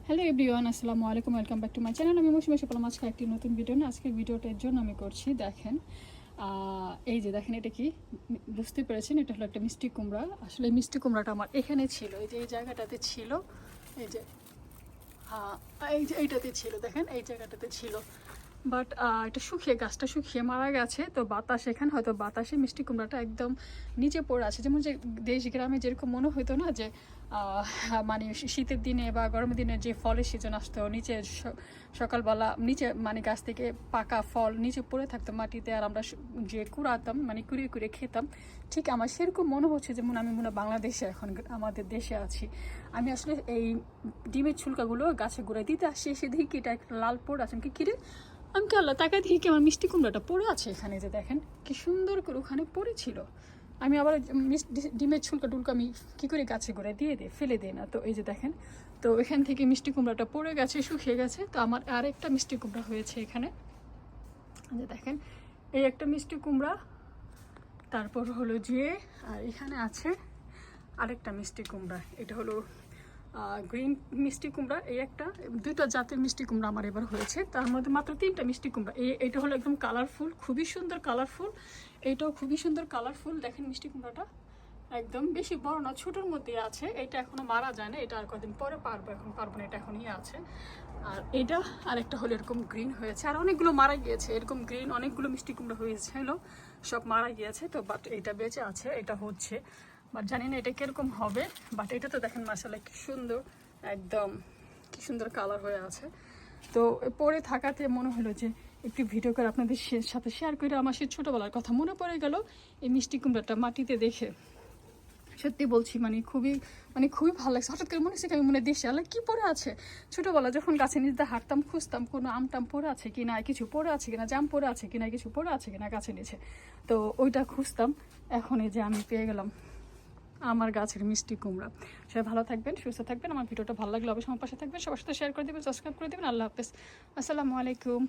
Hello everyone, আসসালামু আলাইকুম, welcome back to my channel. আমি মৌসুমী পেলাম আজকে একটি নতুন ভিডিও না। আজকের ভিডিওটার জন্য আমি করছি, দেখেন এই যে দেখেন এটা কি বুঝতে পেরেছেন, এটা হলো একটা মিষ্টি কুমড়া। আসলে এই মিষ্টি কুমড়াটা আমার এখানে ছিল, এই যে এই জায়গাটাতে ছিল, এই যে এই যে এইটাতে ছিল, দেখেন এই জায়গাটাতে ছিল। বাট এটা শুকিয়ে, গাছটা শুকিয়ে মারা গেছে। তো বাতাস, এখানে হয়তো বাতাসে মিষ্টি কুমড়াটা একদম নিচে পড়ে আছে। যেমন যে দেশ গ্রামে যেরকম মনে হতো না যে মানে শীতের দিনে বা গরমের দিনে যে ফলের সিজন আসতো, নিচে সকালবেলা নিচে মানে গাছ থেকে পাকা ফল নিচে পড়ে থাকতো মাটিতে, আর আমরা যে কুড়াতাম মানে কুড়িয়ে কুড়িয়ে খেতাম। ঠিক আমার সেরকম মনে হচ্ছে যেমন আমি মনে হয় বাংলাদেশে এখন আমাদের দেশে আছি। আমি আসলে এই ডিমের ছুলকাগুলো গাছে গোড়ায় দিতে আসছি, এসে দেখি এটা একটা লাল পড়ে আছে। আমি কিরে, আমি কি আল্লাহ তাকায় দেখি আমার মিষ্টি কুমড়াটা পড়ে আছে এখানে, যে দেখেন কি সুন্দর করে ওখানে পড়েছিল। আমি আবার ডিমের ছুলকা টুলকা আমি কী করে গাছে গোড়ায় দিয়ে ফেলে দিই না। তো এই যে দেখেন, তো এখান থেকে মিষ্টি কুমড়াটা পড়ে গেছে, শুকিয়ে গেছে। তো আমার আরেকটা মিষ্টি কুমড়া হয়েছে এখানে, যে দেখেন এই একটা মিষ্টি কুমড়া, তারপর হলো যে আর এখানে আছে আরেকটা মিষ্টি কুমড়া। এটা হলো গ্রিন মিষ্টি কুমড়া। এই একটা, দুইটা জাতের মিষ্টি কুমড়া আমার এবার হয়েছে, তার মধ্যে মাত্র 3টা মিষ্টি কুমড়া। এইটা হলো একদম কালারফুল, খুবই সুন্দর কালারফুল। এইটাও খুবই সুন্দর কালারফুল। দেখেন মিষ্টি কুমড়াটা একদম বেশি বড় না, ছোটোর মধ্যে আছে। এটা এখনো মারা যায় না, এটা আর কদিন পরে পারবো, এখন পারবো না, এটা এখনই আছে। আর এটা আরেকটা হলো এরকম গ্রিন হয়েছে, আর অনেকগুলো মারা গিয়েছে। এরকম গ্রিন অনেকগুলো মিষ্টি কুমড়া হয়েছিল, সব মারা গিয়েছে। তো বাট এটা বেঁচে আছে, এটা হচ্ছে। বাট জানি না এটা কিরকম হবে। বাট এটা তো দেখেন মাশাআল্লাহ কি সুন্দর, একদম কি সুন্দর কালার হয়ে আছে। তো পরে থাকাতে মনে হলো যে একটু ভিডিও করে আপনাদের সাথে শেয়ার করে আমার সে ছোটোবেলার কথা মনে পড়ে গেল এই মিষ্টি কুমড়াটা মাটিতে দেখে। সত্যি বলছি, খুবই ভালো লাগছে। হঠাৎ করে মনে হচ্ছে আমি মনে দেশে আল্লাহ কী পড়ে আছে। ছোটোবেলা যখন গাছে নিচে হাঁটতাম, খুঁজতাম কোনো আমটাম পড়ে আছে কি না, কিছু পড়ে আছে কিনা, জাম পড়ে আছে কিনা, কিছু পড়ে আছে কিনা গাছে নিচে। তো ওইটা খুঁজতাম। এখন এই যে আমি পেয়ে গেলাম আমার গাছের মিষ্টি কুমড়া। সবাই ভালো থাকবেন, সুস্থ থাকবেন। আমার ভিডিওটা ভালো লাগলে অবশ্যই আমার পাশে থাকবেন, সবার সাথে শেয়ার করে দেবেন, সাবস্ক্রাইব করে দেবেন। আল্লাহ হাফেজ, আসসালামু আলাইকুম।